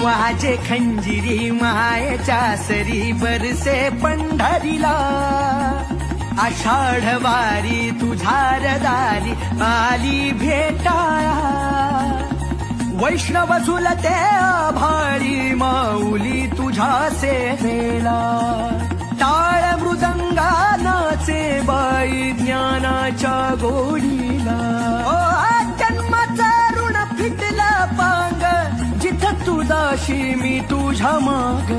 वाजे खंजिरी मायेच्या सरी बरसे पंढरीला आषाढ वारी तुझ्या रदारी आली भेटाळा वैष्णव झुलते आभाळी माऊली तुझ्या सेवेला टाळ मृदंगानाचे बाई ज्ञानाच्या गोडीला जन्माचं ऋण फिटलं पांग जिथं तुझाशी मी तुझ्या माग